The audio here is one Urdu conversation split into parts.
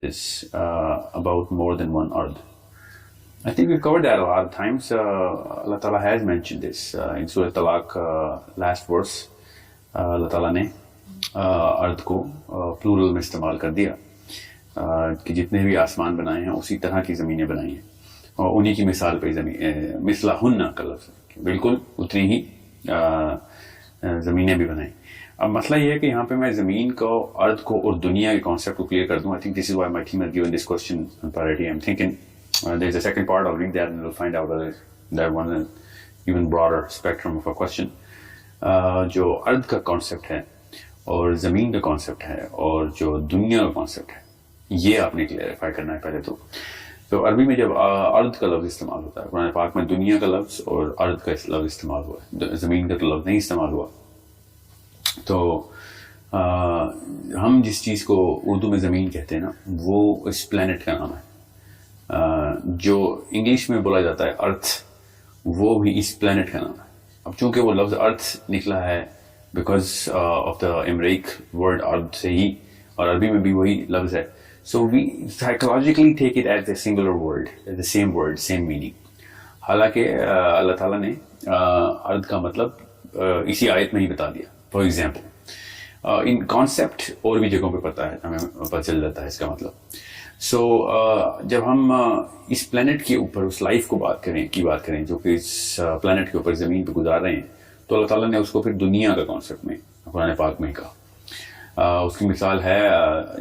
is about more than one ard. I think we've covered that a lot of times. Allah Ta'ala has mentioned this in Surah Talaq, last verse. Allah Ta'ala نے ارد کو پلورل میں استعمال کر دیا کہ جتنے بھی آسمان بنائے ہیں اسی طرح کی زمینیں بنائی ہیں اور انہی کی مثال پہ زمین مثلہن کا لفظ بالکل اتنی ہی زمینیں بھی بنائیں. اب مسئلہ یہ ہے کہ یہاں پہ میں زمین کو ارد کو اور دنیا کے کانسیپٹ کو کلیئر کر دوں. I think this is why my team has given this question priority. I'm thinking there's a second part. I'll read that and we'll find out whether that one is even broader spectrum of a question. جو ارد کا کانسیپٹ ہے اور زمین کا کانسیپٹ ہے اور جو دنیا کا کانسیپٹ ہے یہ آپ نے کلیئرفائی کرنا ہے پہلے. تو عربی میں جب ارد کا لفظ استعمال ہوتا ہے قرآن پاک میں دنیا کا لفظ اور ارد کا لفظ استعمال ہوا ہے, زمین کا تو لفظ نہیں استعمال ہوا. تو ہم جس چیز کو اردو میں زمین کہتے ہیں نا وہ اس پلانٹ کا نام ہے. جو انگلش میں بولا جاتا ہے ارتھ وہ بھی اس پلانٹ کا نام ہے. اب چونکہ وہ لفظ ارتھ نکلا ہے بیکاز آف دا امریک ورڈ ارتھ سے ہی اور عربی میں بھی وہی لفظ ہے. So we psychologically take it as a singular word, as the same word, same meaning. حالانکہ اللہ تعالیٰ نے ارد کا مطلب اسی آیت میں ہی بتا دیا. فار ایگزامپل ان کانسیپٹ اور بھی جگہوں پہ پتہ ہے, ہمیں پتہ چل جاتا ہے اس کا مطلب. سو جب ہم اس پلانٹ کے اوپر اس لائف کو بات کریں جو کہ اس پلانٹ کے اوپر زمین پہ گزار رہے ہیں تو اللہ تعالیٰ نے اس کو پھر دنیا کا کانسیپٹ میں قرآن پاک میں کہا. اس کی مثال ہے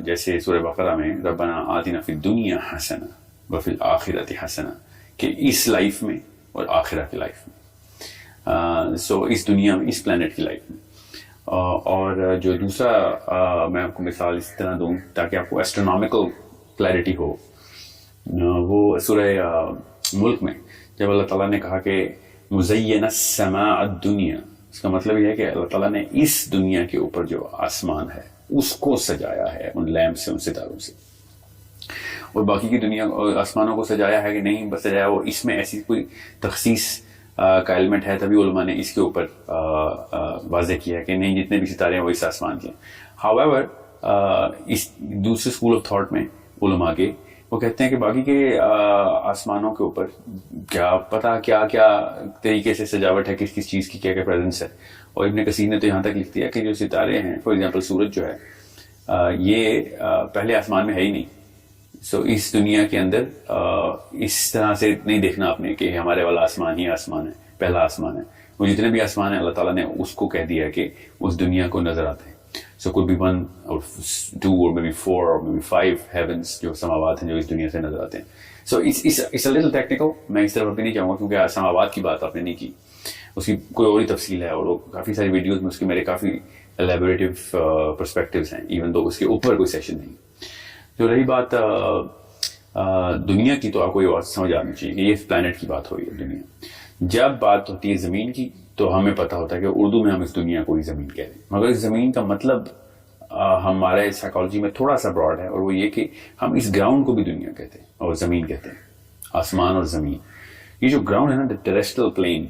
جیسے سورہ بقرہ میں ربنا آتنا فی الدنیا حسنہ وفی الآخرۃ حسنہ, کہ اس لائف میں اور آخرہ کی لائف میں. سو اس دنیا میں اس پلانٹ کی لائف میں. اور جو دوسرا میں آپ کو مثال اس طرح دوں تاکہ آپ کو ایسٹرونامیکل کلیئرٹی ہو, وہ سورہ ملک میں جب اللہ تعالیٰ نے کہا کہ مزین السماء الدنیا, اس کا مطلب یہ ہے کہ اللہ تعالیٰ نے اس دنیا کے اوپر جو آسمان ہے اس کو سجایا ہے ان لیمپ سے, ان ستاروں سے. اور باقی کی دنیا آسمانوں کو سجایا ہے کہ نہیں بس سجایا, وہ اس میں ایسی کوئی تخصیص کا ایلیمنٹ ہے تبھی علماء نے اس کے اوپر واضح کیا کہ نہیں جتنے بھی ستارے ہیں وہ اس آسمان کے. ہاؤیور اس دوسرے اسکول آف تھاٹ میں علماء کے وہ کہتے ہیں کہ باقی کے آسمانوں کے اوپر کیا پتہ کیا کیا طریقے سے سجاوٹ ہے, کس کس چیز کی کیا کیا پریزنس ہے. اور ابن کثیر نے تو یہاں تک لکھ دیا کہ جو ستارے ہیں فار ایگزامپل سورج جو ہے یہ پہلے آسمان میں ہے ہی نہیں. سو اس دنیا کے اندر اس طرح سے نہیں دیکھنا آپ نے کہ ہمارے والا آسمان ہی آسمان ہے, پہلا آسمان ہے. وہ جتنے بھی آسمان ہیں اللہ تعالیٰ نے اس کو کہہ دیا کہ اس دنیا کو نظر آتے ہیں. So could be 1 or 2 or maybe 4 or maybe 5 heavens جو سماوات ہیں جو اس دنیا سے نظر آتے ہیں. So it's a little technical. میں اس طرف ابھی نہیں چاہوں گا کیونکہ سماوات کی بات آپ نے نہیں کی, اس کی کوئی اور ہی تفصیل ہے اور کافی ساری ویڈیوز میں اس کے میرے کافی الیبوریٹو پرسپیکٹیوز ہیں ایون دو اس کے اوپر کوئی سیشن نہیں. جو رہی بات دنیا کی تو آپ کو یہ بات سمجھ آنی چاہیے کہ یہ اس پلانٹ کی بات ہو رہی ہے دنیا. جب بات ہوتی ہے زمین کی تو ہمیں پتہ ہوتا ہے کہ اردو میں ہم اس دنیا کو ہی زمین کہہ رہے ہیں, مگر اس زمین کا مطلب ہمارے سائیکالوجی میں تھوڑا سا براڈ ہے اور وہ یہ کہ ہم اس گراؤنڈ کو بھی دنیا کہتے ہیں اور زمین کہتے ہیں. آسمان اور زمین, یہ جو گراؤنڈ ہے نا دا ٹیریسٹرل پلین,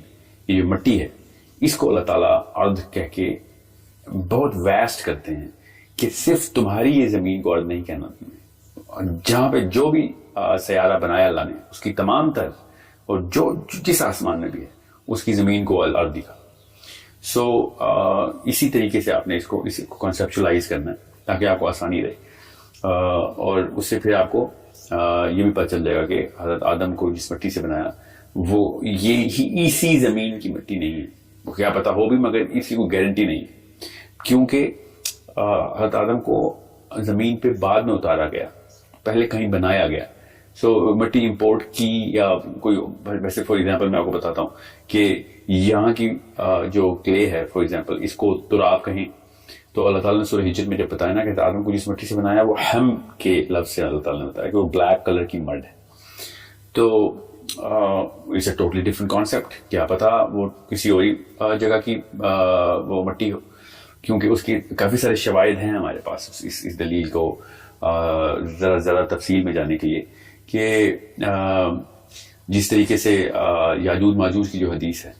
یہ جو مٹی ہے اس کو اللہ تعالیٰ ارد کہہ کے بہت ویسٹ کرتے ہیں کہ صرف تمہاری یہ زمین کو ارد نہیں کہنا تمہیں. جہاں پہ جو بھی سیارہ بنایا اللہ نے اس کی تمام تر اور جو جس آسمان میں بھی ہے اس کی زمین کو ارد دکھا. سو اسی طریقے سے آپ نے اس کو کنسیپچولائز کرنا ہے تاکہ آپ کو آسانی رہے. اور اس سے پھر آپ کو یہ بھی پتہ چل جائے گا کہ حضرت آدم کو جس مٹی سے بنایا وہ یہ اسی زمین کی مٹی نہیں ہے. وہ کیا پتہ ہو بھی مگر اسی کو گارنٹی نہیں ہے کیونکہ حضرت آدم کو زمین پہ بعد میں اتارا گیا, پہلے کہیں بنایا گیا. سو مٹی امپورٹ کی یا کوئی ویسے فار ایگزامپل میں آپ کو بتاتا ہوں کہ یہاں کی جو کلے ہے فار ایگزامپل اس کو تراب کہیں تو اللہ تعالیٰ نے سورہ ہجر میں جب بتایا نا کہ آدم کو جس مٹی سے بنایا وہ ہم کے لفظ سے اللہ تعالیٰ نے بتایا کہ وہ بلیک کلر کی مڈ ہے. تو it's a totally different concept. کیا پتا وہ کسی اور جگہ کی وہ مٹی ہو کیونکہ اس کی کافی سارے شواہد ہیں ہمارے پاس اس دلیل کو ذرا تفصیل میں جانے کے لیے کہ جس طریقے سے یاجوج ماجوج کی جو حدیث ہے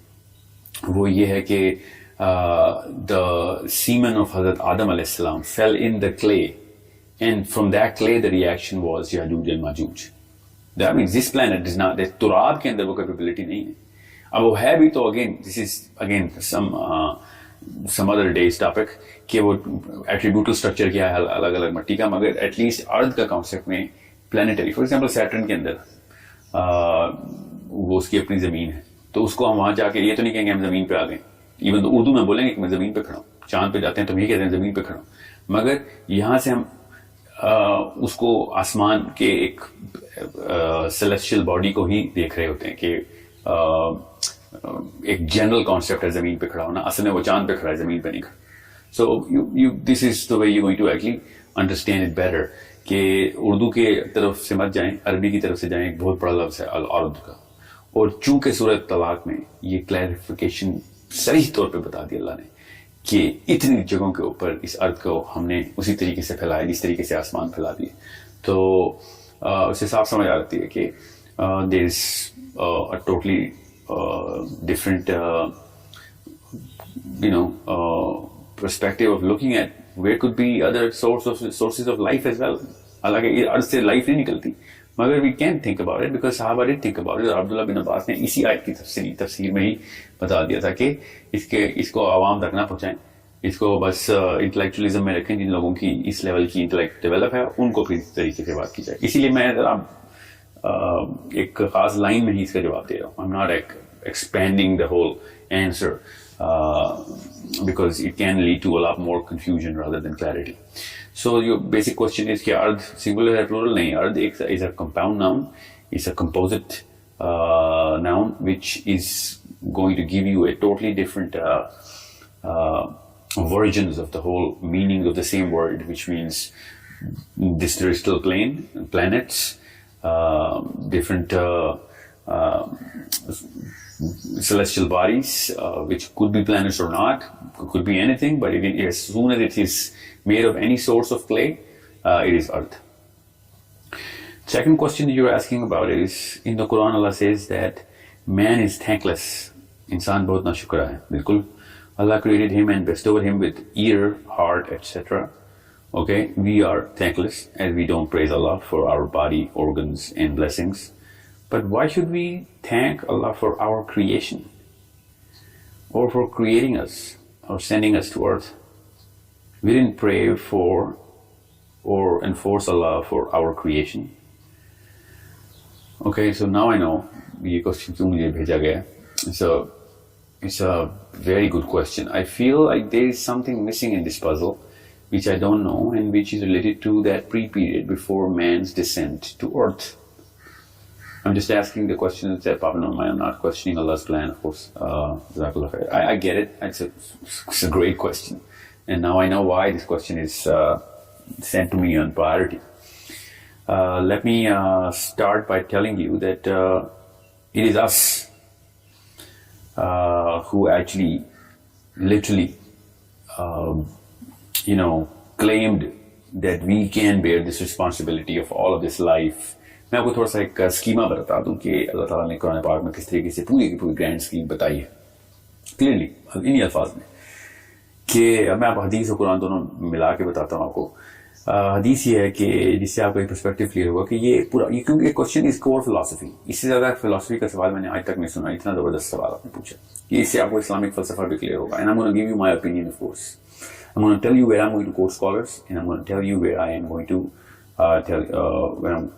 وہ یہ ہے کہ the semen of حضرت آدم علیہ السلام fell in the clay And from that clay, the reaction was Yajuj and Majuj. That means this planet does not, تراب کے اندر وہ capability نہیں ہے. اب وہ ہے بھی تو again, this is again some other day's topic کہ وہ attributable structure کیا ہے الگ الگ مٹی کا, مگر at least ارتھ کا concept میں planetary, for example Saturn کے اندر وہ اس کی اپنی زمین ہے, تو اس کو ہم وہاں جا کے یہ تو نہیں کہیں گے ہم زمین پہ آ گئے, ایون تو اردو میں بولیں گے کہ میں زمین پہ کھڑا ہوں. چاند پہ جاتے ہیں تو یہ کہتے ہیں زمین پہ کھڑا ہوں, مگر یہاں سے ہم اس کو آسمان کے ایک سیلیسٹیل باڈی کو ہی دیکھ رہے ہوتے ہیں کہ ایک جنرل کانسیپٹ ہے زمین پہ کھڑا ہونا, اصل میں وہ چاند پہ کھڑا ہے, زمین پہ نہیں کھڑا. So this is the way you going to actually understand it better کہ اردو کے طرف سے مت جائیں, عربی کی طرف سے جائیں. ایک بہت بڑا لفظ ہے الارض کا, اور چونکہ سورۃ طلاق میں یہ کلیریفیکیشن صریح طور پہ بتا دی اللہ نے کہ اتنی جگہوں کے اوپر اس ارض کو ہم نے اسی طریقے سے پھیلایا جس طریقے سے آسمان پھیلا دیے, تو اس سے صاف سمجھ آتی ہے کہ دیر از a totally different perspective of looking at where could be other sources of life as well. حالانکہ ارض سے لائف نہیں نکلتی, مگر we can think about it because صحابہ did think about it. اور عبداللہ بن عباس نے اسی آیت کی تفسیر میں ہی بتا دیا تھا کہ اس کو عوام تک نہ پہنچائیں, اس کو بس انٹلیکچولیزم میں رکھیں. جن لوگوں کی اس لیول کی انٹلیکٹ ڈیولپ ہے ان کو پھر اس طریقے سے بات کی جائے. اسی لیے میں ایک خاص لائن میں ہی اس کا جواب دے رہا ہوں. I'm not expanding the whole answer because it can lead to a lot more confusion rather than clarity. So your basic question is کہ ارض singular ہے plural نہیں. ارض is a compound noun, it's a composite noun which is going to give you a totally different versions of the whole meaning of the same word, which means this terrestrial plane, planets, different celestial bodies, which could be planets or not, could be anything, but as soon as it is made of any source of clay, it is earth. Second question you're asking about is, in the Quran Allah says that man is thankless. Insan bahut nashukra hai. Bilkul. Allah created him and bestowed him with ear, heart, etc. Okay, we are thankless as we don't praise Allah for our body, organs and blessings. But why should we thank Allah for our creation, or for creating us, or sending us to earth? We didn't pray for or enforce Allah for our creation. Okay, so now I know یہ question کیوں مجھے بھیجا گیا. It's a very good question. I feel like there is something missing in this puzzle which I don't know and which is related to that pre-period before man's descent to earth. I'm just asking the question and say, Papa, no, I'm not questioning Allah's plan, of course. I get it. It's a great question. And now I know why this question is sent to me on priority. Let me start by telling you that it is us who actually literally claimed that we can bear this responsibility of all of this life. میں آپ کو تھوڑا سا ایک اسکیما بتا دوں کہ اللہ تعالیٰ نے قرآن پاک میں کس طریقے سے پوری کی پوری گرینڈ اسکیم بتائی ہے کلیئرلی انہی الفاظ میں, کہ میں آپ حدیث اور قرآن دونوں ملا کے بتاتا ہوں آپ کو. حدیث یہ ہے کہ جس سے آپ کو ایک پرسپیکٹو کلیئر ہوگا کہ یہ پورا کیونکہ کوشچن از کور فلاسفی. اس سے زیادہ فلاسفی کا سوال میں نے آج تک نہیں سنا, اتنا زبردست سوال آپ نے پوچھا کہ اس سے آپ کو اسلامک فلسفہ بھی کلیئر ہوگا. And I'm going to give you my opinion, of course. I'm going to tell you where I'm going to quote scholars, and I'm going to tell you where I am going to where I'm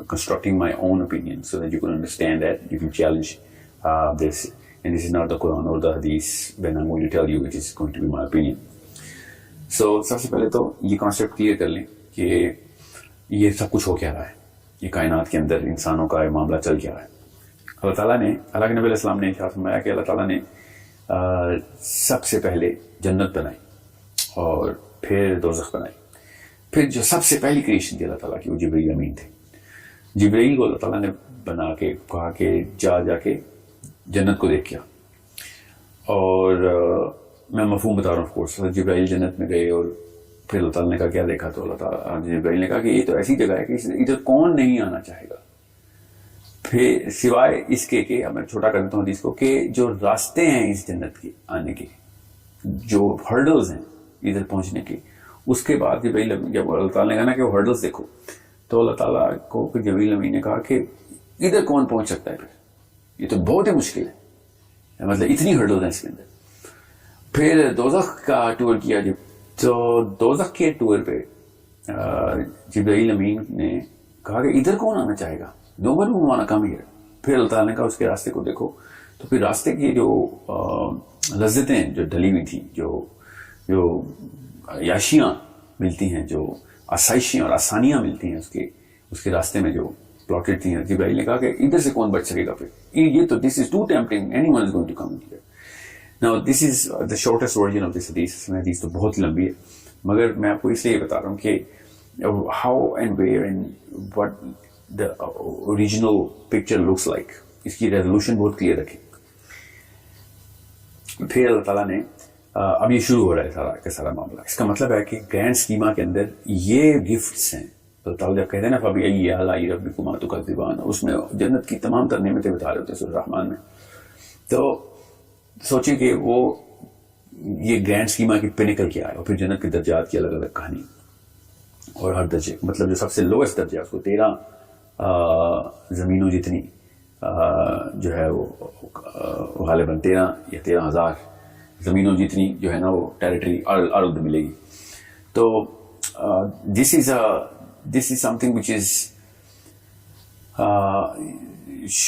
constructing my own opinion so that you can understand that, you can challenge this. And this is not the Quran or the Hadith when I'm going to tell you, it is going to be my opinion. So سب سے پہلے تو یہ کانسیپٹ کلیئر کر لیں کہ یہ سب کچھ ہو کیا رہا ہے, یہ کائنات کے اندر انسانوں کا معاملہ چل کیا رہا ہے. اللہ تعالیٰ نے, اللہ کے نبی علیہ السلام نے ارشاد فرمایا کہ اللہ تعالیٰ نے سب سے پہلے جنت بنائی اور پھر دوزخ بنائی. پھر جو سب سے پہلی کریشن تھی اللہ تعالیٰ کی وہ جبرائیل امین تھے. جبرائیل کو اللہ تعالیٰ نے بنا کے کہا کہ جا کے جنت کو دیکھ کیا. اور میں مفہوم بتا رہا ہوں آف کورس. جبرائیل جنت میں گئے اور پھر اللہ تعالیٰ نے کہا کیا دیکھا, تو اللہ تعالیٰ جبرائیل نے کہا کہ یہ تو ایسی جگہ ہے کہ ادھر کون نہیں آنا چاہے گا, پھر سوائے اس کے کہ میں چھوٹا کر دیتا ہوں حدیث کو, کہ جو راستے ہیں اس جنت کے آنے کے, جو ہرڈلز ہیں ادھر پہنچنے کے, اس کے بعد جب اللہ تعالیٰ نے کہا نا کہ وہ ہرڈلس دیکھو، تو اللہ تعالیٰ کو پھر جبریل امین نے کہا کہ ادھر کون پہنچ سکتا ہے، پھر یہ تو بہت ہی مشکل ہے، مطلب اتنی ہرڈلز ہیں اس کے اندر. پھر دوزخ کا ٹور کیا جب، تو دوزخ کے ٹور پہ جبرائیل امین نے کہا کہ ادھر کون آنا چاہے گا، نو ون ول وانا کم ہیئر. پھر اللہ تعالیٰ نے کہا اس کے راستے کو دیکھو. تو پھر راستے کی جو لذتیں جو ڈلی ہوئی تھیں، جو عیاشیاں ملتی ہیں، جو آسائشیں اور آسانیاں ملتی ہیں اس کے راستے میں جو پلاٹڈ تھیں، جبرائیل نے کہا کہ ادھر سے کون بچ سکے گا، پھر یہ تو this is too tempting, any one is going to come here. Now this is the shortest version of this حدیث. حدیث تو بہت لمبی ہے، مگر میں آپ کو اس لیے بتا رہا ہوں کہ how and where and what the original picture looks like. اس کی ریزولوشن بہت کلیئر رکھیں. پھر اللہ تعالیٰ نے اب یہ شروع ہو رہا ہے سارا کا سارا معاملہ. اس کا مطلب ہے کہ گرینڈ اسکیما کے اندر یہ گفٹس ہیں. اللہ تعالیٰ جب کہتے ہیں نا فَبِأَيِّ آلَاءِ رَبِّكُمَا تُكَذِّبَانِ، اس میں جنت کی تمام تر نعمتیں بتا رہے ہوتے ہیں سورہ رحمان میں. تو سوچیں کہ وہ یہ گرینڈ اسکیما کی پینیکل کیا ہے، اور پھر جنت کے درجات کی الگ الگ کہانی، اور ہر درجے مطلب جو سب سے لوئسٹ درجہ اس کو 13 زمینوں جتنی جو ہے وہ غالباً 13 یا 13,000 زمینوں جتنی جو ہے نا وہ ٹیریٹری ارض ملے گی. تو this is something which is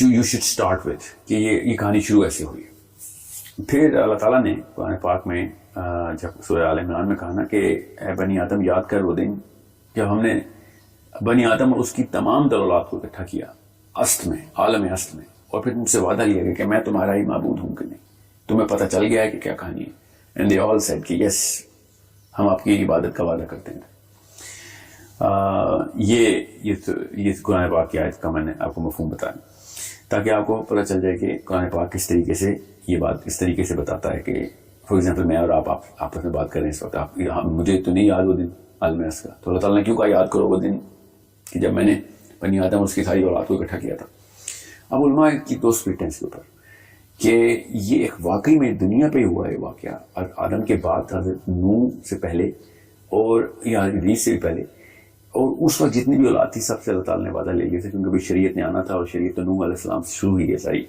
you should start with, کہ یہ کہانی شروع ایسے ہوئی. پھر اللہ تعالیٰ نے قرآن پاک میں جب سورہ آل عمران میں کہا نا کہ اے بنی آدم یاد کر وہ دن جب ہم نے بنی آدم اور اس کی تمام در اولاد کو اکٹھا کیا است میں، عالم است میں، اور پھر تم سے وعدہ لیا گیا کہ میں تمہارا ہی معبود ہوں کہ نہیں. تمہیں پتہ چل گیا ہے کہ کیا کہانی ہے. اینڈ دے آل سیڈ کہ یس، ہم آپ کی عبادت کا وعدہ کرتے ہیں. یہ قرآن پاک کی آیت کا میں نے آپ کو مفہوم بتایا تاکہ آپ کو پتہ چل جائے کہ قرآن پاک کس طریقے سے یہ بات اس طریقے سے بتاتا ہے کہ فار ایگزامپل میں اور آپ آپس میں بات کر رہے ہیں اس وقت، مجھے تو نہیں یاد وہ دن عالم است کا، تو اللہ تعالیٰ نے کیوں کہا یاد کرو وہ دن کہ جب میں نے بنی آدم اس کی ساری اولاد کو اکٹھا کیا تھا. اب علماء کی دو سپلٹ ہیں اس کے اوپر کہ یہ ایک واقعی میں دنیا پہ ہوا ہے واقعہ، آدم کے بعد حضرت نوح سے پہلے اور یا ادریس سے بھی پہلے، اور اس وقت جتنی بھی اولاد تھی سب سے اللہ تعالیٰ نے وعدہ لے لیا تھا، کیونکہ بھی شریعت نے آنا تھا اور شریعت تو نوح علیہ السلام سے شروع ہوئی ہے ساری.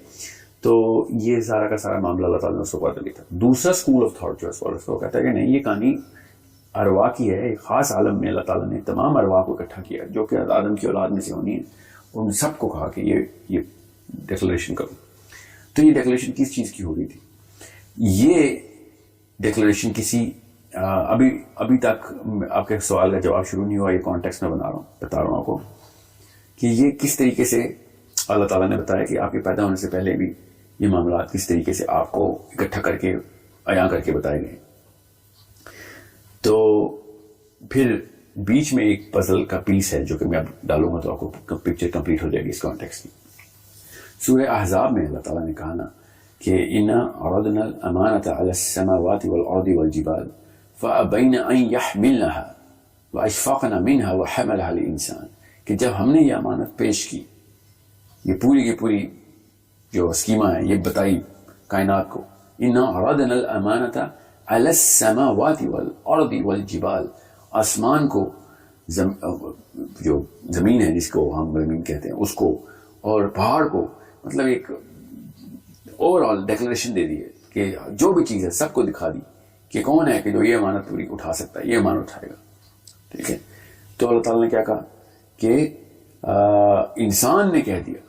تو یہ سارا کا سارا معاملہ اللہ تعالیٰ نے اس کو وعدہ لیا تھا. دوسرا اسکول آف تھاٹ جو ہے اس کو کہتا ہے کہ نہیں، یہ کہانی ارواح کی ہے. ایک خاص عالم میں اللہ تعالیٰ نے تمام ارواح کو اکٹھا کیا جو کہ آدم کی اولاد میں سے ہونی ہے، ان سب کو کہا کہ یہ ڈیکلریشن کرو. تو یہ ڈیکلریشن کس چیز کی ہو رہی تھی؟ یہ ڈیکلریشن کسی ابھی تک آپ کے سوال کا جواب شروع نہیں ہوا، یہ کانٹیکسٹ میں بتا رہا ہوں آپ کو کہ یہ کس طریقے سے اللہ تعالیٰ نے بتایا کہ آپ کے پیدا ہونے سے پہلے بھی یہ معاملات کس طریقے سے آپ کو اکٹھا کر کے عیاں کر کے بتائے گئے. تو پھر بیچ میں ایک پزل کا پیس ہے جو کہ میں اب ڈالوں گا تو آپ کو پکچر کمپلیٹ ہو جائے گی اس کانٹیکسٹ کی. سورہ احزاب میں اللہ تعالیٰ نے کہا نا کہ اِنَّا عَرَضْنَا الْأَمَانَةَ عَلَى السَّمَاوَاتِ وَالْأَرْضِ وَالْجِبَالِ فَأَبَيْنَ أَن يَحْمِلْنَهَا وَأَشْفَقْنَ مِنْهَا وَحَمَلَهَا الْإِنسَانُ، کہ جب ہم نے یہ امانت پیش کی، یہ پوری کی پوری جو اسکیما ہے یہ بتائی کائنات کو، اِنَّا عَرَضْنَا الْأَمَانَةَ عَلَى السَّمَاوَاتِ وَالْأَرْضِ وَالْجِبَالِ، آسمان کو، جو زمین ہے جس کو ہم زمین کہتے ہیں اس کو، اور پہاڑ کو، مطلب ایک اوور آل ڈیکلریشن دے دی ہے کہ جو بھی چیز ہے سب کو دکھا دی کہ کون ہے کہ جو یہ امانت پوری اٹھا سکتا ہے، یہ امانت اٹھائے گا. ٹھیک ہے. تو اللہ تعالیٰ نے کیا کہا کہ انسان نے کہہ دیا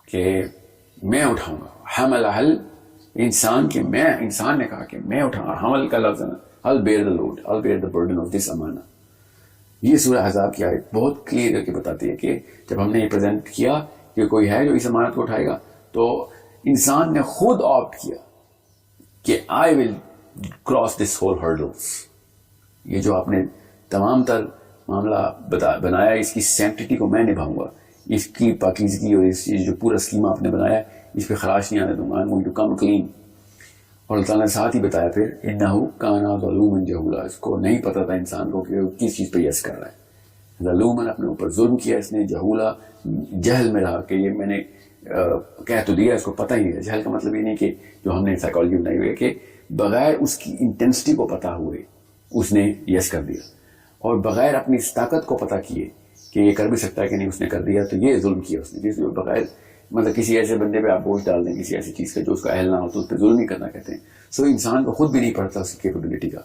کہ میں اٹھاؤں گا. حملہ انسان، کہ میں، انسان نے کہا کہ میں اٹھاؤں گا. حمل کا لفظ ہے نا، I'll bear the load, I'll bear the burden of this امانہ. یہ سورہ احزاب کی آیت بہت کلیئر کر کے بتاتی ہے کہ جب ہم نے یہ پریزنٹ کیا کہ کوئی ہے جو اس امانت کو اٹھائے گا، تو انسان نے خود آپٹ کیا کہ I will cross this whole hurdles. یہ جو آپ نے تمام تر معاملہ بنایا، اس کی سینکٹیٹی کو میں نبھاؤں گا، اس کی پاکیزگی اور اس جو پورا اسکیما آپ نے بنایا اس پہ خراش نہیں آنے دوں گا. I'm going to come clean. اور اللہ تعالیٰ نے ساتھ ہی بتایا پھر اِنَّهُ كَانَ ظَلُومًا جَهُولًا، اس کو نہیں پتہ تھا انسان کو کہ وہ کس چیز پہ یس کر رہا ہے. ظلوماً، اپنے اوپر ظلم کیا اس نے، جہولا، جہل میں رہا کہ یہ میں نے کہہ تو دیا، اس کو پتہ ہی نہیں ہے. جہل کا مطلب یہ نہیں کہ جو ہم نے سائیکالوجی بنائی ہوئی ہے کہ بغیر اس کی انٹینسٹی کو پتہ ہوئے اس نے یس کر دیا. اور بغیر اپنی اس طاقت کو پتہ کیے کہ یہ کر بھی سکتا ہے کہ نہیں اس نے کر دیا, تو یہ ظلم کیا اس نے. جس بغیر مطلب کسی ایسے بندے پہ آپ بوجھ ڈال دیں کسی ایسی چیز کا جو اس کا اہل نہ ہو تو اس پہ ظلم ہی کرنا کہتے ہیں. سو انسان کو خود بھی نہیں پڑتا اس کی کیپیبلٹی کا,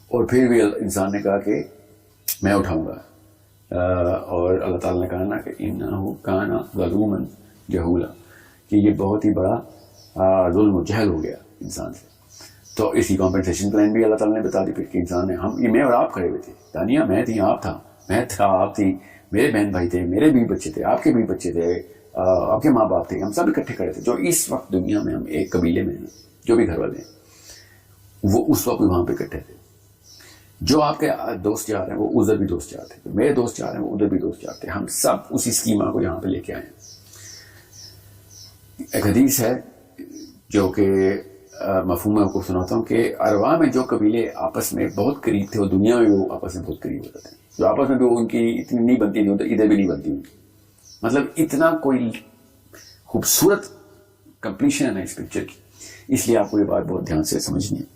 اور پھر بھی انسان نے کہا کہ میں اٹھاؤں گا. اور اللہ تعالیٰ نے کہا نا کہ انہ کان ظلوما جہولا, کہ یہ بہت ہی بڑا ظلم و جہل ہو گیا انسان سے. تو اس کی کمپنسیشن پلان بھی اللہ تعالیٰ نے بتا دی پھر کہ انسان نے, ہم یہ میں اور آپ کھڑے ہوئے تھے, دانیہ میں تھی آپ تھا, میں تھا آپ تھی, میرے بہن بھائی تھے, میرے بھی بچے تھے, آپ کے بھی بچے تھے, آپ کے ماں باپ تھے, ہم سب اکٹھے کھڑے تھے. جو اس وقت دنیا میں ہم ایک قبیلے میں ہیں, جو بھی گھر والے ہیں وہ اس وقت بھی وہاں پہ اکٹھے تھے. جو آپ کے دوست جا رہے ہیں وہ ادھر بھی دوست جاتے ہیں, میرے دوست جا رہے ہیں وہ ادھر بھی دوست جاتے ہیں, ہم سب اسی اسکیما کو یہاں پہ لے کے آئے ہیں. ایک حدیث ہے جو کہ مفہوم میں کو سناتا ہوں کہ ارواح میں جو قبیلے آپس میں بہت قریب تھے وہ دنیا میں وہ آپس میں بہت قریب ہوتے تھے. جو آپس میں بھی ان کی اتنی نہیں بنتی نہیں ہوتی, ادھر بھی نہیں بنتی ان کی. مطلب اتنا کوئی خوبصورت کمپلیشن ہے نا اس پکچر کی, اس لیے آپ کو یہ بات بہت دھیان سے سمجھنی ہے.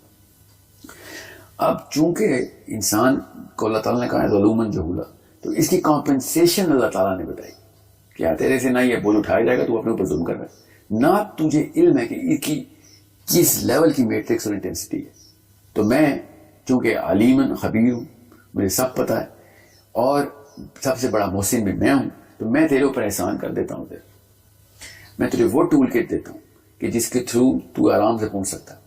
اب چونکہ انسان کو اللہ تعالیٰ نے کہا ہے ظلوماً جہولا, تو اس کی کمپنسیشن اللہ تعالیٰ نے بتائی. کیا تیرے سے نہ یہ بول اٹھایا جائے گا, تو اپنے اوپر ظلم کر رہا ہے, نہ تجھے علم ہے کہ اس کی کس لیول کی میٹرکس اور انٹینسٹی ہے. تو میں چونکہ علیماً خبیر ہوں, مجھے سب پتہ ہے, اور سب سے بڑا محسن بھی میں ہوں, تو میں تیرے اوپر احسان کر دیتا ہوں. میں تجھے وہ ٹول کٹ دیتا ہوں کہ جس کے تھرو تو آرام سے پہنچ سکتا ہے.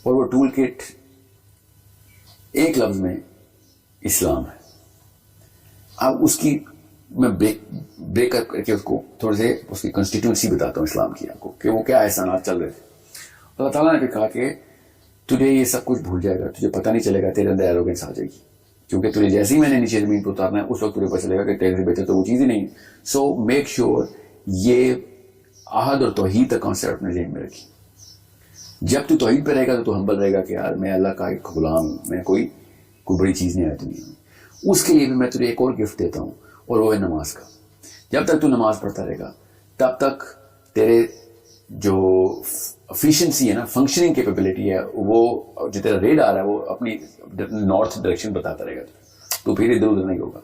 اور وہ ٹول کٹ ایک لفظ میں اسلام ہے. اب اس کی میں بریک کر کے اس کو تھوڑے سے اس کی کنسٹیٹیوئنسی بتاتا ہوں اسلام کی آپ کو, کہ وہ کیا احسانات چل رہے تھے. اللہ تعالیٰ نے بھی کہا کہ تجھے یہ سب کچھ بھول جائے گا, تجھے پتہ نہیں چلے گا, تیرے اندر ایروگنس آ جائے گی, کیونکہ تجھے جیسے ہی میں نے نیچے زمین پہ اتارنا ہے اس وقت تجھے پتہ چلے گا کہ تیرے سے بہتر تو وہ چیز ہی نہیں. سو میک شیور یہ احد اور توحید کا کانسیپٹ اپنے ذہن میں رکھی. جب تو توحید پہ رہے گا تو ہمبل رہے گا کہ یار میں اللہ کا ایک غلام ہوں, میں کوئی بڑی چیز نہیں ہے دنیا میں. اس کے لیے بھی میں تجھے ایک اور گفٹ دیتا ہوں, اور وہ ہے نماز کا. جب تک تو نماز پڑھتا رہے گا تب تک تیرے جو افیشنسی ہے نا, فنکشننگ کیپیبلٹی ہے, وہ جو تیرا ریڈ آ رہا ہے وہ اپنی نارتھ ڈائریکشن بتاتا رہے گا, تو پھر ادھر ادھر نہیں ہوگا.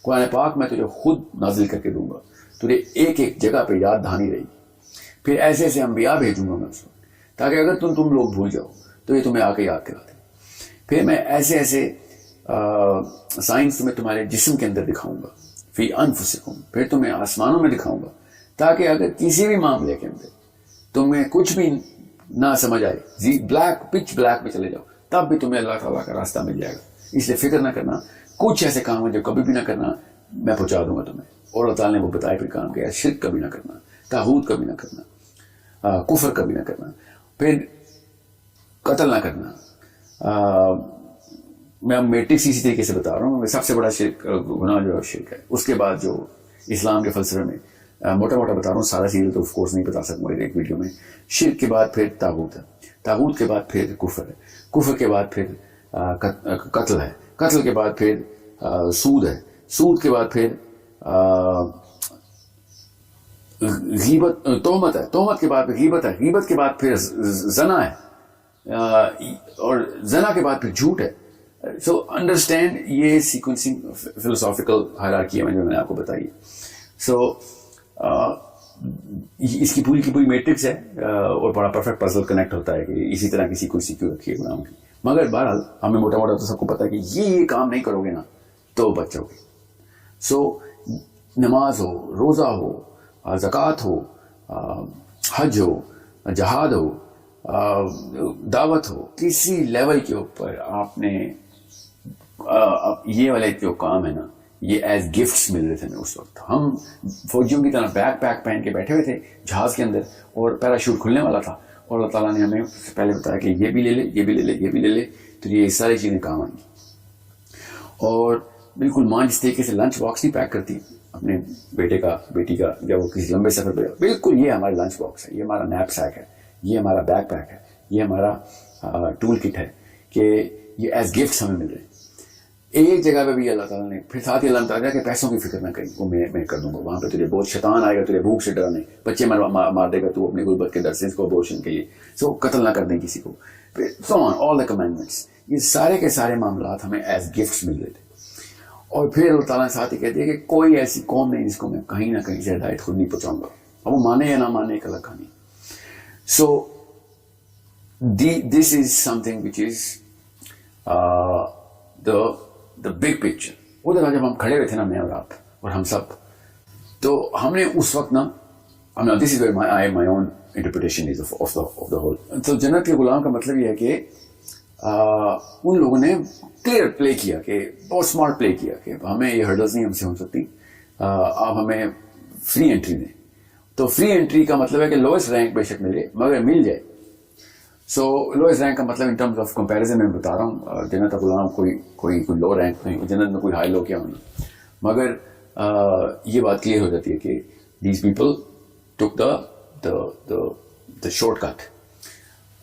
قرآن پاک میں تجھے خود نازل کر کے دوں گا, تجھے ایک ایک جگہ پہ یاد دہانی رہے گی. پھر ایسے ایسے انبیاء بھیجوں گا میں اس وقت, تاکہ اگر تم لوگ بھول جاؤ تو یہ تمہیں آ کے یاد کرا دیں. پھر میں ایسے ایسے سائنس میں تمہارے جسم کے اندر دکھاؤں گا, فی انفسکم, پھر تمہیں آسمانوں میں دکھاؤں گا, تاکہ اگر کسی بھی معاملے کے اندر تمہیں کچھ بھی نہ سمجھ آئے, پچ بلیک میں چلے جاؤ, تب بھی تمہیں اللہ تعالیٰ کا راستہ مل جائے گا. اس لیے فکر نہ کرنا, کچھ ایسے کام ہیں جو کبھی بھی نہ کرنا, میں پہنچا دوں گا تمہیں. اور اللہ تعالیٰ نے وہ بتایا پھر کام کیا, شرک کبھی نہ کرنا, طاغوت کبھی نہ کرنا, کفر کبھی نہ کرنا, پھر قتل نہ کرنا. میں میٹرکس اسی طریقے سے بتا رہا ہوں. سب سے بڑا شرک گناہ جو ہے شرک ہے. اس کے بعد جو اسلام کے فلسفے میں موٹا موٹا بتا رہا ہوں, سارا چیزیں تو آف کورس نہیں بتا سکوں ایک ویڈیو میں. شرک کے بعد پھر طاغوت ہے, طاغوت کے بعد پھر کفر ہے, کفر کے بعد پھر قتل ہے, قتل کے بعد پھر سود ہے, سود کے بعد پھر غیبت, تہمت ہے, تہمت کے بعد پھر غیبت ہے, غیبت کے بعد پھر زنا ہے, اور زنا کے بعد پھر جھوٹ ہے. سو انڈرسٹینڈ یہ سیکوینسنگ فلسافیکل ہائرارکی ہے جو میں نے آپ کو بتائی ہے. سو اس کی پوری کی پوری میٹرکس ہے, اور بڑا پرفیکٹ پزل کنیکٹ ہوتا ہے کہ اسی طرح کی سیکوینسی کیوں رکھی ہے گناہوں کی. مگر بہرحال ہمیں موٹا موٹا تو سب کو پتا ہے کہ یہ کام نہیں کرو گے نا تو بچ جاؤ گے. سو نماز ہو, روزہ ہو, زکوٰۃ ہو, حج ہو, جہاد ہو, دعوت ہو, کسی لیول کے اوپر آپ نے یہ والے جو کام ہے نا, یہ ایز گفٹس مل رہے تھے. اس وقت ہم فوجیوں کی طرح بیک پیک پہن کے بیٹھے ہوئے تھے جہاز کے اندر, اور پیراشوٹ کھلنے والا تھا, اور اللہ تعالیٰ نے ہمیں پہلے بتایا کہ یہ بھی لے لے, یہ بھی لے لے, یہ بھی لے لے, تو یہ ساری چیزیں کام آئیں گی. اور بالکل ماں جس طریقے سے لنچ باکس نہیں پیک کرتی اپنے بیٹے کا بیٹی کا جب وہ کسی لمبے سفر پہ, بالکل یہ ہمارا لنچ باکس ہے, یہ ہمارا نیپ سیک ہے, یہ ہمارا بیک پیک ہے, یہ ہمارا ٹول کٹ ہے, کہ یہ ایز گفٹس ہمیں مل رہے ہیں. ایک جگہ پہ بھی اللہ تعالیٰ نے پھر ساتھ ہی اللہ تعالیٰ کہ پیسوں کی فکر نہ کریں, وہ میں کر دوں گا. وہاں پہ تجھے بہت شیطان آئے گا, تجھے بھوک سے ڈرانے, بچے مار دے گا تو اپنی غربت کے در سے اس کو ابورشن کے لیے. سو قتل نہ کر دیں کسی کو, سو آن آل دا کمینڈمنٹس. یہ سارے کے سارے معاملات ہمیں ایز گفٹس مل رہے تھے. اور پھر اللہ تعالیٰ نے ساتھ ہی کہتے ہیں کہ کوئی ایسی قوم نہیں جس کو میں کہیں نہ کہیں سے ہدایت خود نہیں پہنچاؤں گا. اب وہ مانے یا نہ مانے ایک الگ کہانی. So this is something which is the big picture. وہ جگہ جب ہم کھڑے ہوئے تھے نا، میں اور آپ اور ہم سب، تو ہم نے اس وقت نا دس از مائی اون انٹرپریٹیشن آف دا ہول. تو جنت کے غلام کا مطلب یہ ہے کہ ان لوگوں نے کلیئر پلے کیا، کہ بہت اسمارٹ پلے کیا کہ ہمیں یہ ہرڈلز نہیں ہم سے ہو سکتی، آپ ہمیں فری انٹری دیں. تو فری انٹری کا مطلب ہے کہ لوئسٹ رینک بے شک ملے مگر مل جائے. سو لوئسٹ رینک کا مطلب ان ٹرمز آف کمپیریزن میں بتا رہا ہوں، جنت کا غلام کوئی لو رینک نہیں، جنت میں کوئی ہائی لو کیا ہونا، مگر یہ بات کلیئر ہو جاتی ہے کہ these people took the shortcut.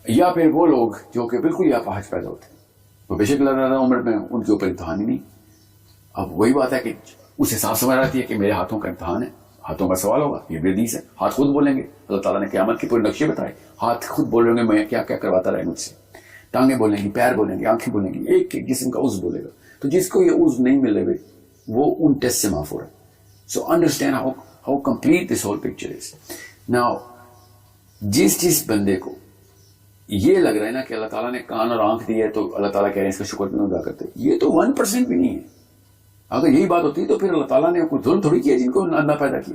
یا پھر وہ لوگ جو کہ بالکل یا پہاج پیدا ہوتے ہیں، وہ بے شک اللہ عمر میں ان کے اوپر امتحان ہی نہیں. اب وہی بات ہے کہ اسے صاف سمجھ آتی ہے کہ میرے ہاتھوں کا امتحان ہے، ہاتھوں کا سوال ہوگا. یہ بھی حدیث ہے، ہاتھ خود بولیں گے. اللہ تعالیٰ نے قیامت کے پورے نقشے بتائے، ہاتھ خود بول رہے ہوں گے میں کیا کیا کرواتا رہے مجھ سے. ٹانگیں بولیں گی، پیر بولیں گے، آنکھیں بولیں گی، ایک ایک جسم کا عضو بولے گا. تو جس کو یہ عضو نہیں مل رہے وہ ان ٹیسٹ سے معاف ہو رہا ہے. So understand how complete this whole picture is. Now جس بندے کو یہ لگ رہا ہے نا کہ اللہ تعالیٰ نے کان اور آنکھ دی ہے تو اللہ تعالیٰ کہہ رہے ہیں اس کا شکر کیوں ادا کرتے، یہ تو 1% بھی نہیں ہے. اگر یہی بات ہوتی تو پھر اللہ تعالیٰ نے کوئی ظلم تھوڑی کیا جن کو نہ پیدا کیا.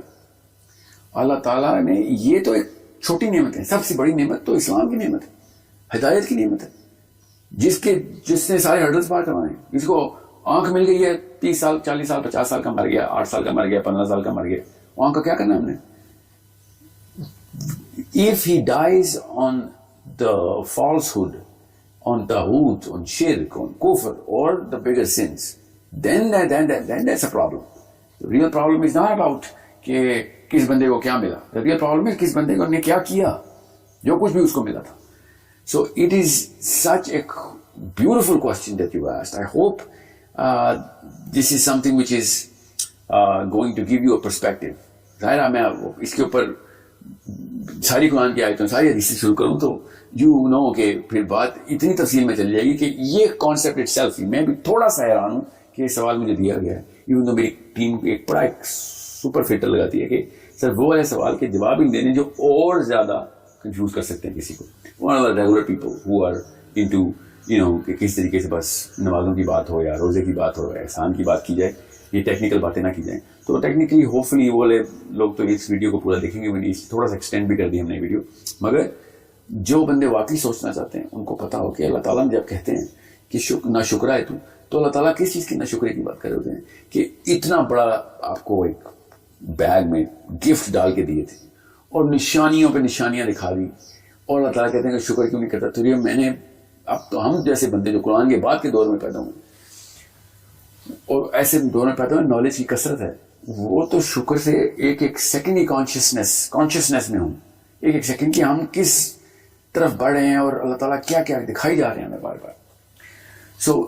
اللہ تعالیٰ نے یہ تو ایک چھوٹی نعمت ہے، سب سے بڑی نعمت تو اسلام کی نعمت ہے، ہدایت کی نعمت ہے، جس نے سارے ہرڈلز پار کروائے ہیں. جس کو آنکھ مل گئی ہے 30 سال 40 سال 50 سال کا مر گیا، 8 سال کا مر گیا، 15 سال کا مر گیا، آنکھ کا کیا کرنا ہم نے؟ If he dies on the falsehood, on taghut, on shirk, on kufr, or the bigger sins, then that's a problem. The real problem is not about کہ کس بندے کو کیا ملا. The real problem is کس بندے کو نے کیا کیا جو کچھ بھی اس کو ملا تھا. So it is such a beautiful question that you asked. I hope this is something which is going to give you a perspective. ظاہر میں اس کے اوپر ساری قرآن کی آیتوں ساری حدیثیں شروع کروں تو یو نو کہ پھر بات اتنی تفصیل میں چل جائے گی کہ یہ کانسیپٹ اٹ سیلف ہی میں بھی تھوڑا سا حیران ہوں کہ یہ سوال مجھے دیا گیا ہے. ایون تو میری ٹیم ایک بڑا ایک سپر فلٹر لگاتی ہے کہ سر وہ والے سوال کے جواب ہی دینے جو اور زیادہ کنفیوز کر سکتے ہیں کسی کو. One of the regular people who are into کہ کس طریقے سے بس نمازوں کی بات ہو یا روزے کی بات ہو یا احسان کی بات کی جائے، یہ ٹیکنیکل باتیں نہ کی جائیں. تو ٹیکنیکلی ہوپ فلی وہ والے لوگ تو اس ویڈیو کو پورا دیکھیں گے. میں نے تھوڑا سا ایکسٹینڈ بھی کر دی ہم نے ویڈیو، مگر جو بندے واقعی سوچنا چاہتے ہیں ان کو پتا ہو کہ اللہ تعالیٰ نے جب کہتے ہیں کہ نہ شکرا ہے تو اللہ تعالیٰ کس چیز کی نہ شکرے کی بات کر رہے ہوتے ہیں کہ اتنا بڑا آپ کو ایک بیگ میں گفٹ ڈال کے دیے تھے اور نشانیوں پہ نشانیاں دکھا دی، اور اللہ تعالیٰ کہتے ہیں کہ شکر کیوں نہیں کرتا. تو یہ میں نے اب تو ہم جیسے بندے جو قرآن کے بعد کے دور میں پیدا ہوئے اور ایسے دور میں پیدا ہوئے، نالج کی کثرت ہے، وہ تو شکر سے ایک ایک سیکنڈ ہی کانشیسنیس میں ہوں، ایک ایک سیکنڈ کی ہم کس طرف بڑھ رہے ہیں اور اللہ تعالیٰ کیا کیا دکھائی جا رہے ہیں ہمیں بار بار. سو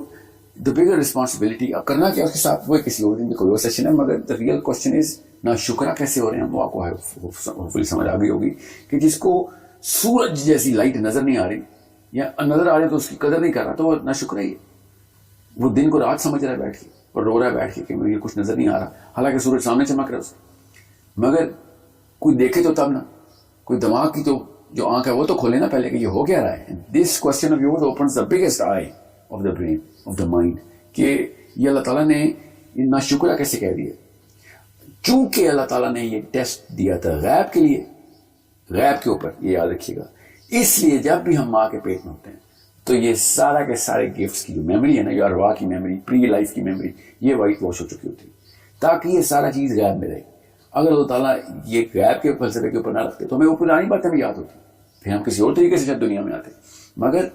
دا بگر رسپانسبلٹی اب کرنا کیا اس کے ساتھ، وہ کسی اور دن کوئی اور سیشن ہے، مگر دا ریئل کوشچن از نہ شکرا کیسے ہو رہے ہیں. وہ آپ کو سمجھ آ گئی ہوگی کہ جس کو سورج جیسی لائٹ نظر نہیں آ رہی یا نظر آ رہی تو اس کی قدر نہیں کر رہا، تو وہ نہ شکر ہی ہے. وہ دن کو رات سمجھ رہا ہے بیٹھ کے اور رو رہا ہے بیٹھ کے کہ مجھے کچھ نظر نہیں آ رہا، حالانکہ سورج سامنے چمک رہا ہے اس کو. مگر کوئی دیکھے تو تب نا، کوئی دماغ کی تو جو آنکھ ہے وہ تو کھولے نا پہلے کہ یہ ہو کیا رہا ہے. This question of yours opens the biggest I of the brain of the mind کہ یہ اللہ تعالیٰ نے نہ شکرہ کیسے کہہ دیا. چونکہ اللہ تعالیٰ نے یہ ٹیسٹ دیا تھا غیب کے لیے، غیب کے اوپر، یہ یاد رکھیے گا. اس لیے جب بھی ہم ماں کے پیٹ میں ہوتے ہیں تو یہ سارا کے سارے گفٹس کی جو میموری ہے نا، یہ ارواح کی میموری، پری لائف کی میموری، یہ وائٹ واش ہو چکی ہوتی ہے تاکہ یہ سارا چیز غیب میں رہے. اگر اللہ تعالیٰ یہ غیب کے فلسفے کے اوپر نہ رکھتے تو ہمیں وہ پرانی باتیں بھی یاد ہوتی، پھر ہم کسی اور طریقے سے شاید دنیا میں آتے. مگر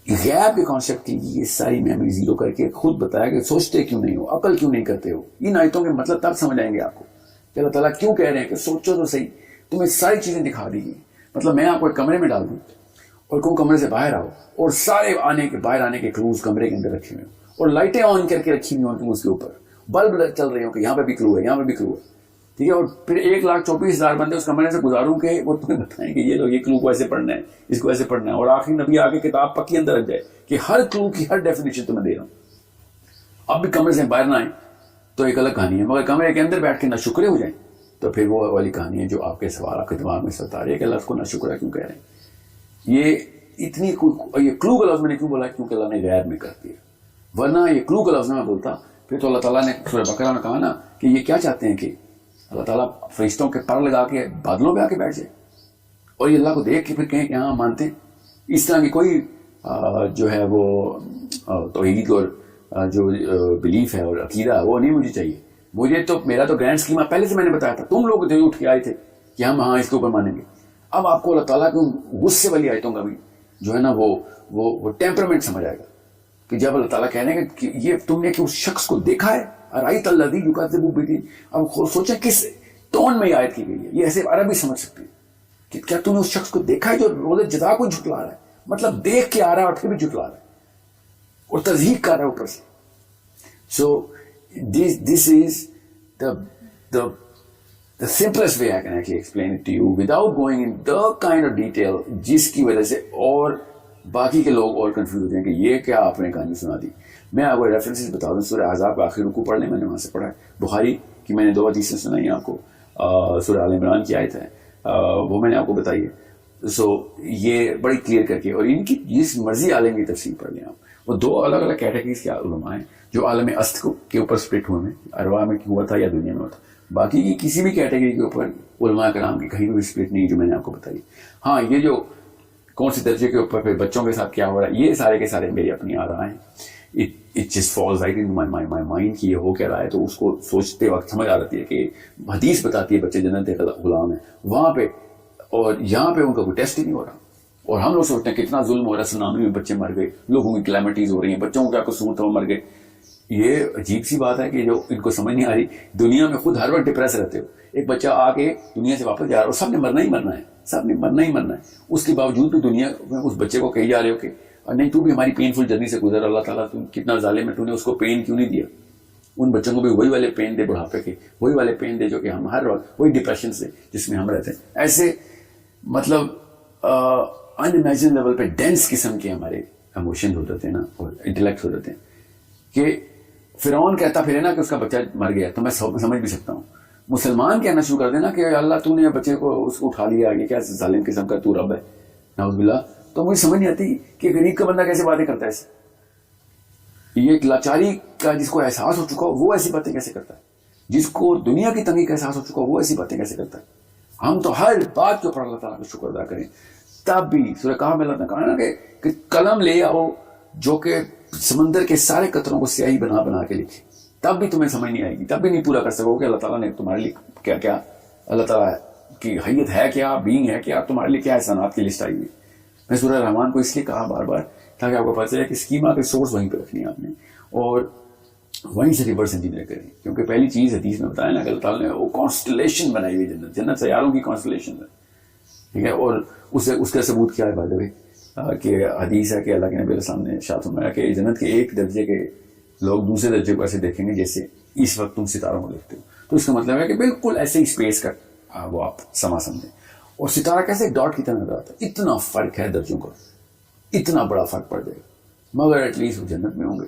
غیب کے کانسیپٹ کی یہ ساری میموری زیرو کر کے خود بتایا کہ سوچتے کیوں نہیں ہو، عقل کیوں نہیں کرتے ہو. ان آیتوں کے مطلب تب سمجھ آئیں گے آپ کو کہ اللہ تعالیٰ کیوں کہہ رہے ہیں کہ سوچو تو صحیح. تمہیں ساری چیزیں دکھا دی گئی. مطلب میں آپ کو ایک کمرے میں ڈال دوں اور کوئی کمرے سے باہر آؤ اور سارے باہر آنے کے کلوز کمرے کے اندر رکھے ہوئے اور لائٹیں آن کر کے رکھی ہوئی ہوں اس کے اوپر، بلب چل رہے ہوں کہ یہاں پہ بھی کلو ہے، یہاں پہ بھی کلو ہے. ٹھیک ہے, اور پھر 1,24,000 بندے اس کمرے سے گزاروں کہ وہ تمہیں بتائیں کہ یہ لوگ یہ کلو کو ایسے پڑھنا ہے, اس کو ایسے پڑھنا ہے, اور آخری نبی آ کے کتاب پکی اندر رکھ جائے کہ ہر کلو کی ہر ڈیفینیشن تمہیں دے رہا ہوں. اب بھی کمرے سے باہر نہ آئیں تو ایک الگ کہانی ہے, مگر کمرے کے اندر بیٹھ کے نہ شکرے ہو جائیں تو پھر وہ والی کہانی ہے جو آپ کے سوال آپ کے دماغ میں ستا رہی ہے کہ اللہ کو نہ شکرہ کیوں کہہ رہے ہیں. یہ اتنی یہ کلو کا لفظ میں نے کیوں بولا کیونکہ اللہ نے غیر میں کر دیا, ورنہ یہ کلو کا لفظ میں بولتا پھر تو اللہ تعالیٰ نے سورہ بقرہ میں کہا نا کہ یہ کیا چاہتے ہیں کہ اللہ تعالیٰ فرشتوں کے پر لگا کے بادلوں پہ آ کے بیٹھ جائے اور یہ اللہ کو دیکھ کے پھر کہیں کہ ہاں مانتے ہیں. اس طرح کی کوئی جو ہے وہ توحید اور جو بلیف ہے اور عقیدہ ہے وہ نہیں مجھے چاہیے. مجھے تو میرا تو گرینڈ اسکیما پہلے سے میں نے بتایا تھا, تم لوگ جو اٹھ کے آئے تھے کہ ہم ہاں اس کے اوپر مانیں گے. اب آپ کو اللہ تعالیٰ کے غصے والی آیتوں کا بھی جو ہے نا وہ ٹیمپرمنٹ سمجھ آئے گا کہ جب اللہ تعالیٰ کہہ رہے ہیں کہ یہ تم نے کہ اس شخص کو دیکھا ہے رائت اللہ دی یکذب بالدین. اب سوچیں کس ٹون میں یہ آیت کی گئی ہے, یہ ایسے عربی سمجھ سکتے ہیں کہ کیا تم نے اس شخص کو دیکھا ہے جو روز جزا کو جھٹلا رہا ہے, مطلب دیکھ کے آ رہا ہے اور پھر بھی جھٹلا رہا ہے اور تضحیق کر رہا ہے اوپر سے. سو this is the simplest way I can actually explain it to you without going in the kind of detail جس کی وجہ سے اور باقی کے لوگ اور کنفیوز ہو جائیں کہ یہ کیا آپ نے کہانی سنا دی. میں آپ کو ریفرنسز بتا دوں, سورہ احزاب کا آخری رکوع پڑھ لیں, میں نے وہاں سے پڑھا ہے. بخاری کی میں نے 2 حدیثیں سنائی آپ کو, سورہ آل عمران کی آیت ہے وہ میں نے آپ کو بتائی ہے. سو یہ بڑی کلیئر کر کے, اور ان کی جس مرضی عالم کی تفسیر پڑھ لیں آپ. وہ 2 الگ الگ کیٹیگریز کے علماء ہیں جو عالم است کے اوپر سپلٹ ہوئے ہیں, ارواح میں ہوا تھا یا دنیا میں ہوا تھا. باقی کی کسی بھی کیٹیگری کے اوپر علماء کرام کی کہیں بھی سپلٹ نہیں جو میں نے آپ کو بتائی. ہاں یہ جو کون سے درجے کے اوپر پھر بچوں کے ساتھ کیا ہو رہا ہے یہ سارے کے سارے میری اپنی آ رہا ہیں. It just falls right into my mind کہ یہ ہو کیا رہا ہے. تو اس کو سوچتے وقت سمجھ آ جاتی ہے کہ حدیث بتاتی ہے بچے جنت غلام ہیں وہاں پہ, اور یہاں پہ ان کا کوئی ٹیسٹ ہی نہیں ہو رہا. اور ہم لوگ سوچتے ہیں کتنا ظلم ہو رہا ہے, سونامی میں بچے مر گئے, لوگوں کی کلیمٹیز ہو رہی ہیں, بچوں کو کیا قصور تھا وہ مر گئے. یہ عجیب سی بات ہے کہ جو ان کو سمجھ نہیں آ رہی. دنیا میں خود ہر وقت ڈپریس رہتے ہو, ایک بچہ آ کے دنیا سے واپس جا رہا ہے اور سب نے مرنا ہی مرنا ہے, سب نے مرنا ہی مرنا ہے. اس کے باوجود بھی دنیا میں اس بچے کو کہی جا رہے ہو کہ نہیں تو بھی ہماری پینفل جرنی سے گزر, اللہ تعالیٰ تم کتنا ظالم ہے, تو نے اس کو پین کیوں نہیں دیا. ان بچوں کو بھی وہی والے پین دے بڑھاپے کے, وہی والے پین دے جو کہ ہم ہر وقت وہی ڈپریشن سے جس میں ہم رہتے ہیں. ایسے مطلب ان امیجن لیول پہ ڈینس قسم کے ہمارے ایموشن ہو جاتے ہیں نا, اور انٹلیکٹ ہو جاتے ہیں. کہ فرعون کہتا پھر نا کہ اس کا بچہ مر گیا, تو میں سمجھ بھی سکتا ہوں. مسلمان کہنا شروع کر دینا کہ اللہ تو نے بچے کو اس کو اٹھا لیا, یہ کیا ظالم قسم کا تو رب ہے, نعوذ باللہ. تو مجھے سمجھ نہیں آتی کہ غریب کا بندہ کیسے باتیں کرتا ہے ایسے. یہ ایک لاچاری کا جس کو احساس ہو چکا ہو وہ ایسی باتیں کیسے کرتا ہے, جس کو دنیا کی تنگی کا احساس ہو چکا ہو وہ ایسی باتیں کیسے کرتا ہے. ہم تو ہر بات کے اوپر اللہ تعالیٰ کا شکر ادا کریں. تب بھی سورہ کہف میں اللہ نے کہا نا کہ قلم لے آؤ جو کہ سمندر کے سارے قطروں کو سیاہی بنا بنا کے لکھے, تب بھی تمہیں سمجھ نہیں آئے گی, تب بھی نہیں پورا کر سکو کہ اللہ تعالیٰ نے تمہارے لیے کیا کیا, اللہ تعالیٰ کی حیت ہے کیا, بینگ ہے کیا, تمہارے لیے کیا احسانات کی لسٹ آئی ہوئی. میں سورہ رحمان کو اس لیے کہا بار بار تاکہ آپ کو پتہ چلے کہ اسکیما کے سورس وہیں پہ رکھنی ہے آپ نے, اور وہیں سے ریورس انجینئر کریں. کیونکہ پہلی چیز حدیث میں بتایا نا کہ اللہ تعالیٰ نے وہ کانسٹلیشن بنائی ہوئی, جنت سیاروں کی کانسٹلیشن ہے, ٹھیک ہے. اور اس کا ثبوت کیا ہے بائی دا وے کہ حدیث ہے کہ اللہ کے نبی علیہ السلام نے ارشاد فرمایا کہ جنت کے ایک درجے کے لوگ دوسرے درجے کو ایسے دیکھیں گے جیسے اس وقت تم ستاروں کو دیکھتے ہو. تو اس کا مطلب ہے کہ بالکل ایسے ہی اسپیس کا وہ آپ سما سمجھیں. اور ستارہ کیسے ڈاٹ کی طرح نظر آتا ہے, اتنا فرق ہے درجوں کا, اتنا بڑا فرق پڑ جائے گا. مگر ایٹ لیسٹ وہ جنت میں ہوں گے,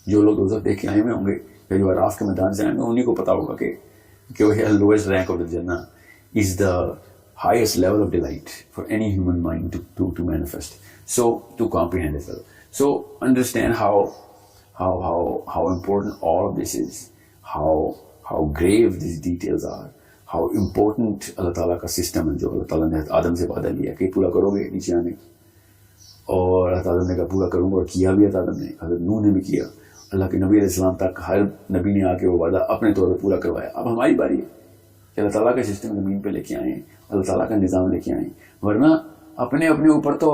جو لوگ دوزخ دیکھ کے آئے ہوئے ہوں گے یا جو عراف کے میدان سے آئے ہیں انہیں کو پتا ہوگا کہ وہ لوئسٹ رینک آف دا جنہ از دا highest level of delight for any human mind to manifest, so to comprehend as well. So understand how important all of this is, how grave these details are, how important اللہ تعالیٰ کا سسٹم ہے جو اللہ تعالیٰ نے آدم سے وعدہ لیا کہ پورا کرو گے نیچے آنے, اور اللہ تعالیٰ نے کہا پورا کروں گا, اور کیا بھی آدم نے, حضرت نوح نے بھی کیا. اللہ کے نبی علیہ السلام تک ہر نبی نے آ کے وہ وعدہ اپنے طور پہ پورا کروایا. اب ہماری باری ہے کہ اللہ تعالیٰ کا سسٹم زمین پہ لے کے آئیں, اللہ تعالیٰ کا نظام لے کے آئیں. ورنہ اپنے اوپر تو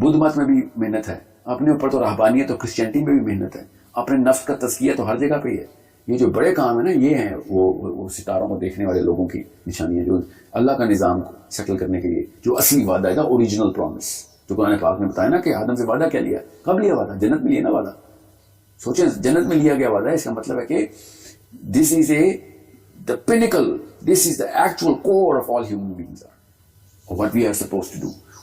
بدھ مت میں بھی محنت ہے, اپنے اوپر تو رہبانیت اور کرسچینٹی میں بھی محنت ہے, اپنے نفس کا تزکیہ تو ہر جگہ پہ ہی ہے. یہ جو بڑے کام ہے نا یہ ہیں وہ ستاروں کو دیکھنے والے لوگوں کی نشانی ہے, جو اللہ کا نظام کو سیٹل کرنے کے لیے جو اصلی وعدہ ہے نا, اوریجنل پرومس جو قرآن پاک نے بتایا نا کہ آدم سے وعدہ کیا لیا, کب لیا وعدہ, جنت میں لیا نا وعدہ. سوچیں جنت میں لیا گیا وعدہ, اس کا مطلب ہے کہ دس از اے the pinnacle, this is the actual core of all human beings are, or what we are supposed to do.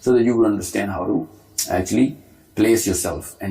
so that you will understand how to actually place yourself, and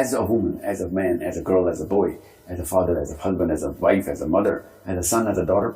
as a woman, as a man, as a girl, as a boy, as a father, as a husband, as a wife, as a mother, as a son, as a daughter,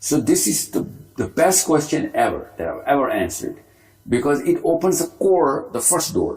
So this is the best question ever that I've ever answered, because it opens the core, the first door.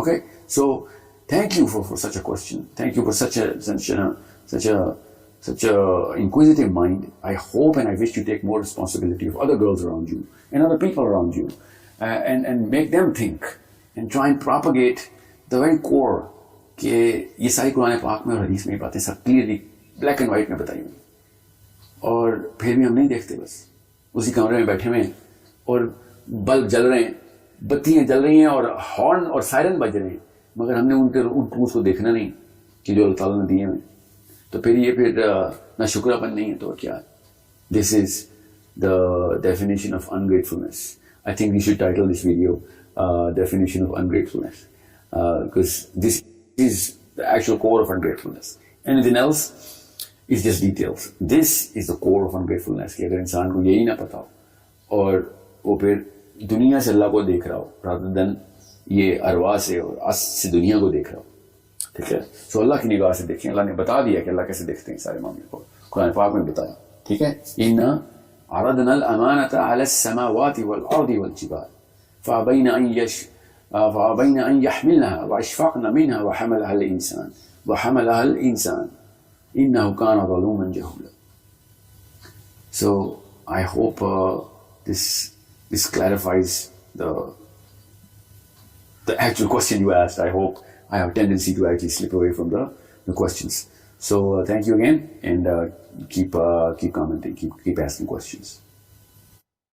Okay, so thank you for such a question. Thank you for such a inquisitive mind. I hope and I wish you take more responsibility of other girls around you and other people around you, and make them think and try and propagate the very core کہ یہ ساری قرآن پاک میں اور حدیث میں یہ باتیں سب کلیئرلی بلیک اینڈ وائٹ میں بتائی ہوئی, اور پھر بھی ہم نہیں دیکھتے, بس اسی کمرے میں بیٹھے ہوئے ہیں اور بلب جل رہے ہیں, بتیاں جل رہی ہیں اور ہارن اور سائرن بج رہے ہیں, مگر ہم نے ان ٹولس کو دیکھنا نہیں کہ جو اللہ تعالیٰ نے دیے ہوئے. تو پھر یہ پھر نہ شکراپن نہیں ہے تو کیا. This is the definition of ungratefulness. I think we should title this video definition of ungratefulness, because this is the actual core of ungratefulness. Anything else is just details. This is the core of ungratefulness کہ اگر انسان کو یہی نہ پتا ہو اور وہ پھر دنیا سے اللہ کو دیکھ رہا ہو rather than یہ ارواح سے اور اس سے دنیا کو دیکھ رہا ہو. ٹھیک ہے, سو اللہ کی نگاہ سے دیکھیں. اللہ نے بتا دیا کہ اللہ کیسے دیکھتے ہیں سارے معاملے کو, قرآن پاک میں بتایا. ٹھیک ہے, اِنَّا عَرَضْنَا الْأَمَانَةَ عَلَى السَّمَاوَاتِ وَالْأَرْضِ وَالْجِبَالِ فَأَبَيْنَ أَنْ يَحْمِلْنَهَا وَأَشْفَقْنَ مِنْهَا وَحَمَلَهَا الْإِنسَانُ إِنَّهُ كَانَ ظَلُومًا جَهُولًا. So I hope this clarifies the actual question you asked. I hope I have a tendency to actually slip away from the questions. So thank you again, and keep commenting, keep asking questions.